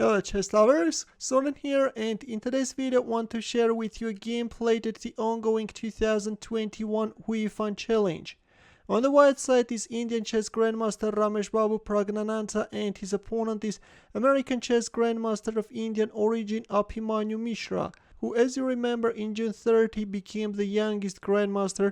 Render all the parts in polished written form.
Hello chess lovers, Soren here, and in today's video I want to share with you a game played at the ongoing 2021 Hou Yifan challenge. On the white side is Indian chess grandmaster Rameshbabu Praggnanandhaa, and his opponent is American chess grandmaster of Indian origin Abhimanyu Mishra, who, as you remember, in June 30 became the youngest grandmaster,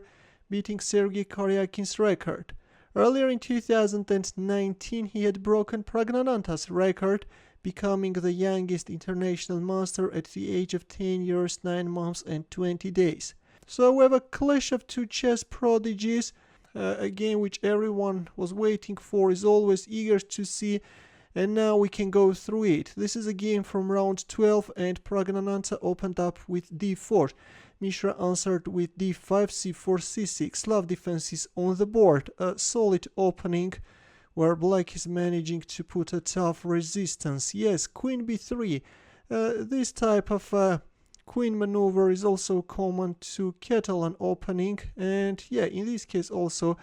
beating Sergei Karyakin's record. Earlier in 2019 he had broken Praggnanandhaa's record, becoming the youngest international master at the age of 10 years, 9 months and 20 days. So we have a clash of two chess prodigies, a game which everyone was waiting for, is always eager to see, and now we can go through it. This is a game from round 12, and Praggnanandhaa opened up with d4. Mishra answered with d5, c4, c6. Slav defenses on the board. A solid opening where black is managing to put a tough resistance. Yes, queen b3. This type of queen maneuver is also common to Catalan opening, and yeah, in this case also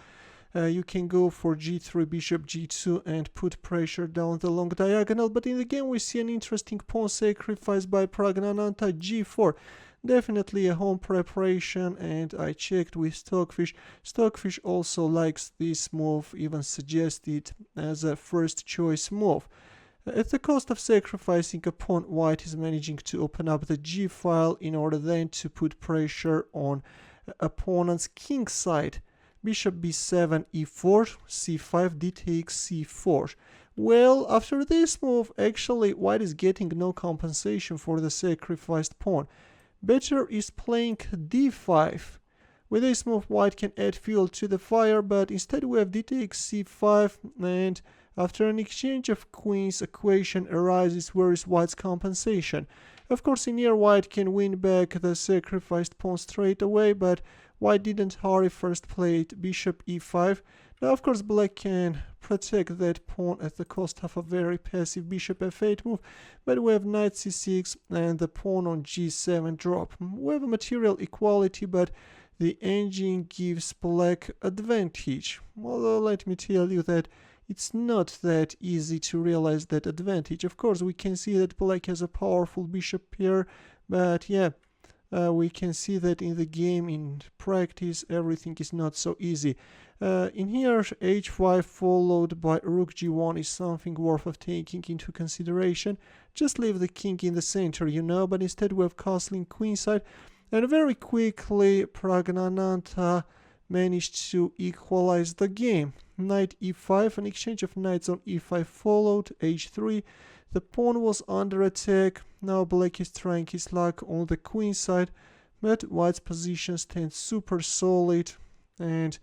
you can go for g3, bishop g2 and put pressure down the long diagonal, but in the game we see an interesting pawn sacrifice by Praggnanandhaa, g4. Definitely a home preparation, and I checked with Stockfish. Stockfish also likes this move, even suggests it as a first choice move. At the cost of sacrificing a pawn, white is managing to open up the g file in order then to put pressure on opponent's king side. Bishop b7, e4, c5, d takes c4. Well, after this move, actually white is getting no compensation for the sacrificed pawn. Better is playing d5. With this move white can add fuel to the fire, but instead we have d takes c5, and after an exchange of queens, a question arises: where is white's compensation? Of course, in here white can win back the sacrificed pawn straight away, but white didn't hurry, first played bishop e5. Now of course black can protect that pawn at the cost of a very passive bishop f8 move, but we have knight c6 and the pawn on g7 drop. We have a material equality, but the engine gives black advantage. Although let me tell you that it's not that easy to realize that advantage. Of course, we can see that black has a powerful bishop pair, but yeah, we can see that in the game, in practice, everything is not so easy. In here, h5 followed by rook g1 is something worth of taking into consideration. Just leave the king in the center, you know, but instead we have castling queenside, and very quickly Praggnanandhaa managed to equalize the game. Knight e5, an exchange of knights on e5 followed, h3. The pawn was under attack. Now black is trying his luck on the queen side, but white's position stands super solid, and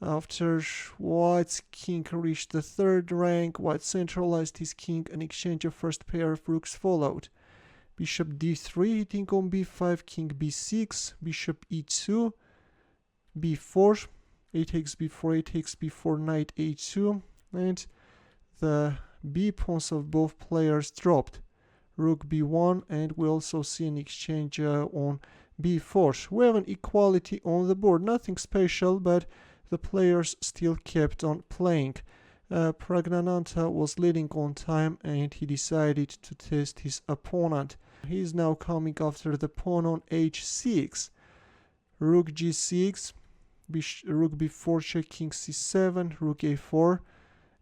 after white's king reached the third rank, white centralized his king. An exchange of first pair of rooks followed. Bishop d3 hitting on b5, king b6, bishop e2, b4, a takes b4, a takes b4, knight a2, and the b pawns of both players dropped. Rook b1, and we also see an exchange on b4. We have an equality on the board, nothing special, but the players still kept on playing. Praggnanandhaa was leading on time, and he decided to test his opponent. He is now coming after the pawn on h6. Rook g6, rook b4 check, king c7, rook a4,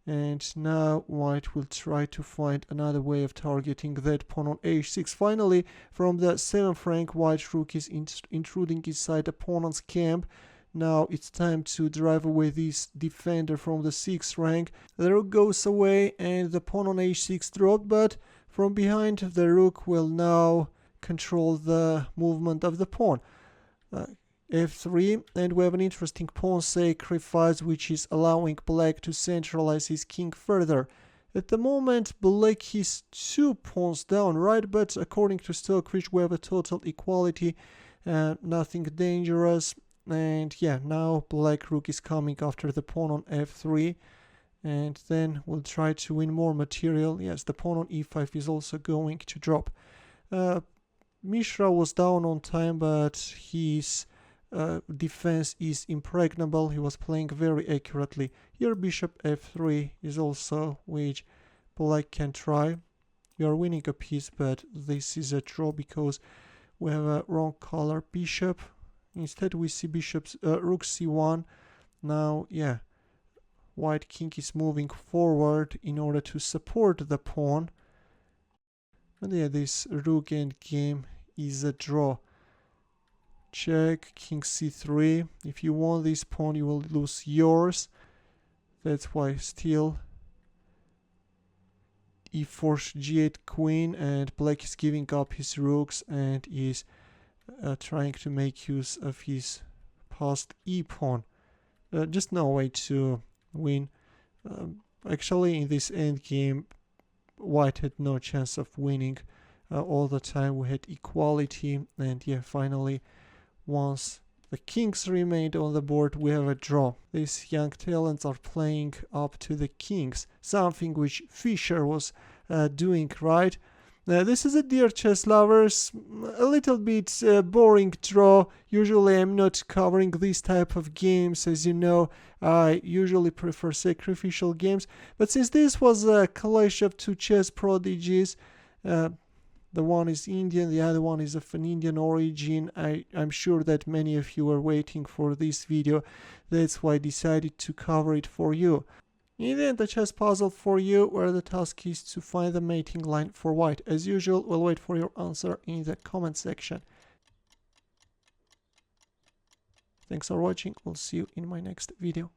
and now white will try to find another way of targeting that pawn on h6. Finally, from the 7th rank, white rook is intruding inside opponent's camp. Now it's time to drive away this defender from the 6th rank. The rook goes away and the pawn on h6 dropped, but from behind the rook will now control the movement of the pawn. f3, and we have an interesting pawn sacrifice which is allowing black to centralize his king further. At the moment black is 2 pawns down, right? But according to Stockfish we have a total equality, nothing dangerous. And yeah, now black rook is coming after the pawn on f3, and then we'll try to win more material. Yes, the pawn on e5 is also going to drop. Mishra was down on time, but his defense is impregnable. He was playing very accurately. Here bishop f3 is also which black can try. we are winning a piece, but this is a draw because we have a wrong color bishop. Instead we see rook c1. Now, yeah, white king is moving forward in order to support the pawn. And yeah, this rook endgame is a draw. Check, king c3. If you want this pawn, you will lose yours. That's why still e4 g8 queen, and black is giving up his rooks and is trying to make use of his passed e pawn. Just no way to win. Actually, in this endgame, white had no chance of winning. All the time we had equality, and yeah, finally, once the kings remained on the board, we have a draw. These young talents are playing up to the kings, something which Fischer was doing right. This is a dear chess lovers, a little bit boring draw. Usually I'm not covering this type of games, as you know. I usually prefer sacrificial games, but since this was a clash of two chess prodigies, the one is Indian, the other one is of an Indian origin. I'm sure that many of you are waiting for this video. That's why I decided to cover it for you. In the end, a chess puzzle for you, where the task is to find the mating line for white. As usual, we'll wait for your answer in the comment section. Thanks for watching. We'll see you in my next video.